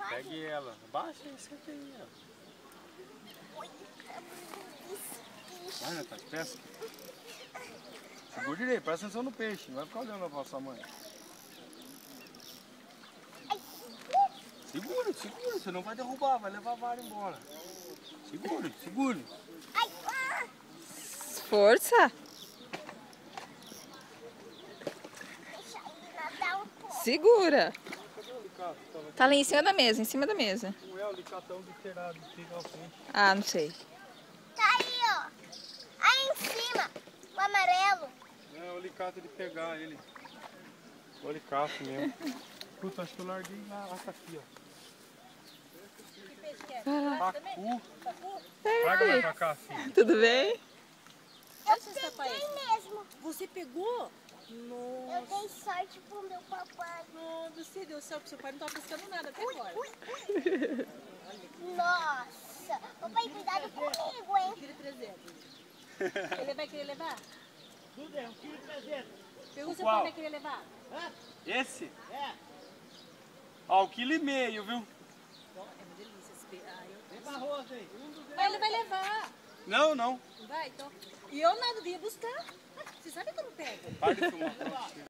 Pegue ela. Baixa e senta aí, ó. Vai, Natália, pesca. Segura direito, presta atenção no peixe. Não vai ficar olhando pra sua mãe. Segura, segura, você não vai derrubar, vai levar a vara embora. Segure, segure. Força. Segura. Cadê o alicate? Tá ali em cima da mesa, em cima da mesa. Não é o alicatão de pegar o peixe. Ah, não sei. Tá aí, ó. Aí em cima, o amarelo. Não é o alicate de pegar ele. O alicate mesmo. Puta, acho que eu larguei lá. Ah, tá aqui, ó. Pacu. Traga mais pra cá, filho. Tudo bem? Eu peguei mesmo. Você pegou? Eu dei sorte pro meu papai. Não, você deu sorte pro seu pai, não tava pescando nada até agora. Nossa. Papai, cuidado comigo, hein? 1,3 kg. Ele vai querer levar? Tudo é 1,3 kg. Pergunta se o Qual? pai vai querer levar. Esse? É. Ó, 1,5 kg, viu? É uma delícia esse peixe. Vem pra roça aí. Mas ele vai levar. Não, não. Não vai? Então. E eu nada, vinha buscar. Você sabe que eu não pego. Para de filmar.